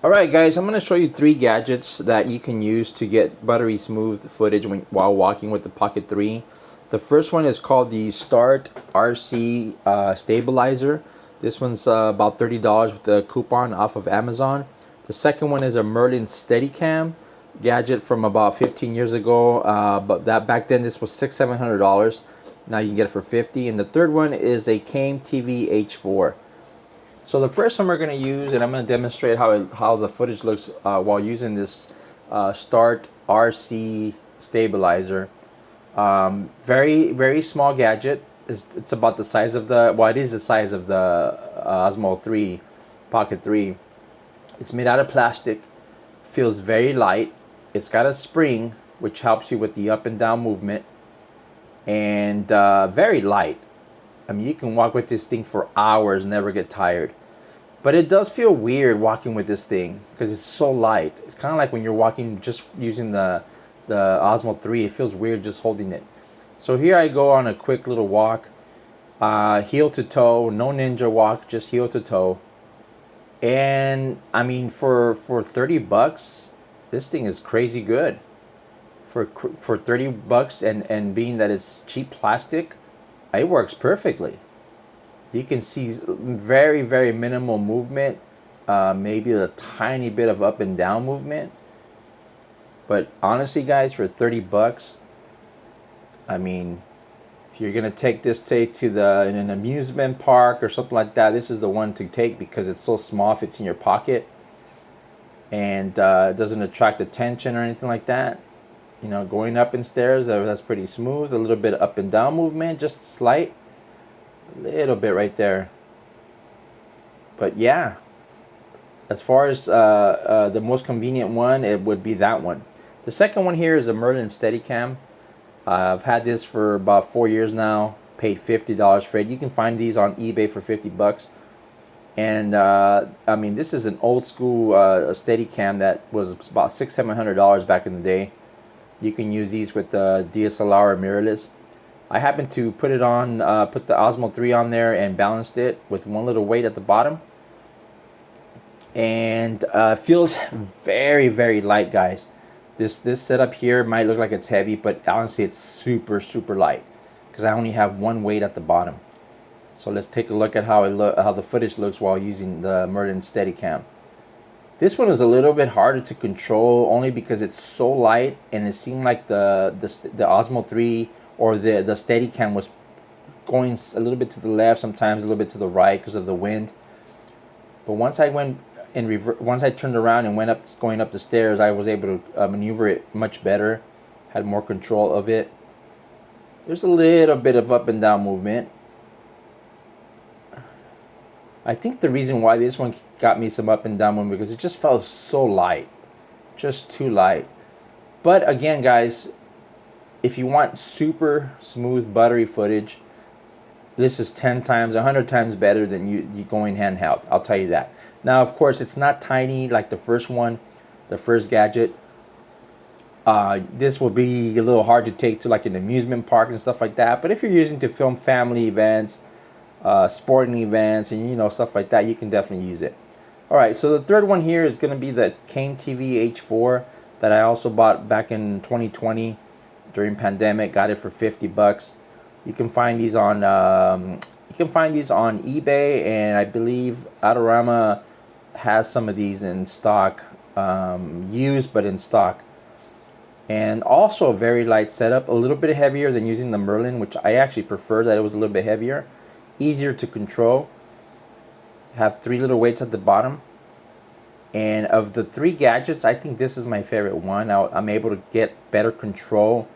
Alright guys, I'm going to show you 3 gadgets that you can use to get buttery smooth footage while walking with the Pocket 3. The first one is called the Start RC Stabilizer. This one's about $30 with the coupon off of Amazon. The second one is a Merlin Steadicam gadget from about 15 years ago, but that back then this was $600-700. Now you can get it for $50. And the third one is a Came TV H4. So the first one we're going to use, and I'm going to demonstrate how the footage looks while using this Start RC stabilizer. Very small gadget. It's about the size of the, well, it is the size of the Osmo 3 Pocket 3. It's made out of plastic, feels very light. It's got a spring which helps you with the up and down movement, and very light. I mean, you can walk with this thing for hours, never get tired. But it does feel weird walking with this thing because it's so light. It's kind of like when you're walking just using the Osmo 3. It feels weird just holding it. So here I go on a quick little walk, heel to toe, no ninja walk, just heel to toe. And I mean, for 30 bucks, this thing is crazy good. For 30 bucks, and being that it's cheap plastic, it works perfectly. You can see very minimal movement, maybe a tiny bit of up and down movement. But honestly guys, for 30 bucks, I mean, if you're gonna take this to in an amusement park or something like that, this is the one to take because it's so small, fits in your pocket, and it doesn't attract attention or anything like that. You know, going up in stairs, that's pretty smooth. A little bit of up and down movement, just slight. Little bit right there. But yeah, as far as the most convenient one, it would be that one. The second one here is a Merlin Steadicam. I've had this for about 4 years now. Paid $50 for it. You can find these on eBay for 50 bucks. And I mean, this is an old school Steadicam that was about $600-700 back in the day. You can use these with the DSLR or mirrorless. I happened to put it on, put the Osmo 3 on there and balanced it with one little weight at the bottom. And feels very light, guys. This setup here might look like it's heavy, but honestly it's super light because I only have one weight at the bottom. So let's take a look at how the footage looks while using the Merlin Steadicam. This one is a little bit harder to control only because it's so light, and it seemed like the Osmo 3 or the Steadicam was going a little bit to the left, sometimes a little bit to the right because of the wind. But once I went in once I turned around and going up the stairs, I was able to maneuver it much better, had more control of it. There's a little bit of up and down movement. I think the reason why this one got me some up and down movement because it just felt so light, just too light. But again, guys, if you want super smooth buttery footage, this is 10 times, 100 times better than you going handheld. I'll tell you that. Now, of course, it's not tiny like the first one, the first gadget. This will be a little hard to take to like an amusement park and stuff like that. But if you're using to film family events, sporting events, and you know, stuff like that, you can definitely use it. All right, so the third one here is going to be the Came TV H4 that I also bought back in 2020 during pandemic. Got it for 50 bucks. You can find these on eBay, and I believe Adorama has some of these in stock, used but in stock. And also a very light setup, a little bit heavier than using the Merlin, which I actually prefer that it was a little bit heavier, easier to control. Have 3 little weights at the bottom. And of the 3 gadgets, I think this is my favorite one. I'm able to get better control,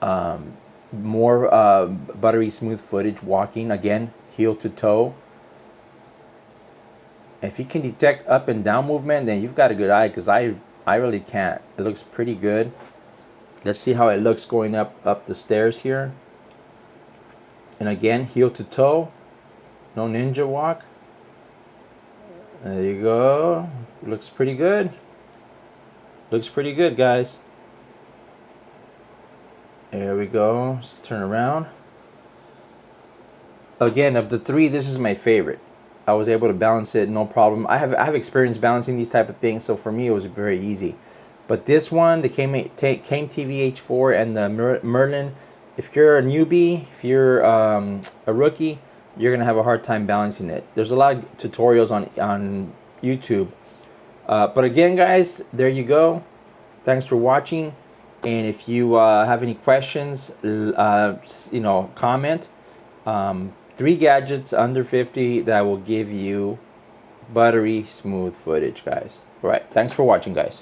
more buttery smooth footage walking, again, heel to toe. If you can detect up and down movement, then you've got a good eye, because I really can't. It looks pretty good. Let's see how it looks going up the stairs here. And again, heel to toe, no ninja walk. There you go. Looks pretty good. Looks pretty good, guys. There we go. Let's turn around. Again, of the 3, this is my favorite. I was able to balance it no problem. I have experience balancing these type of things, so for me it was very easy. But this one, the Came TV H4 and the Merlin, if you're a newbie, if you're a rookie, you're gonna have a hard time balancing it. There's a lot of tutorials on YouTube. But again, guys, there you go. Thanks for watching. And if you have any questions, comment. 3 gadgets under 50 that will give you buttery smooth footage, guys. All right. Thanks for watching, guys.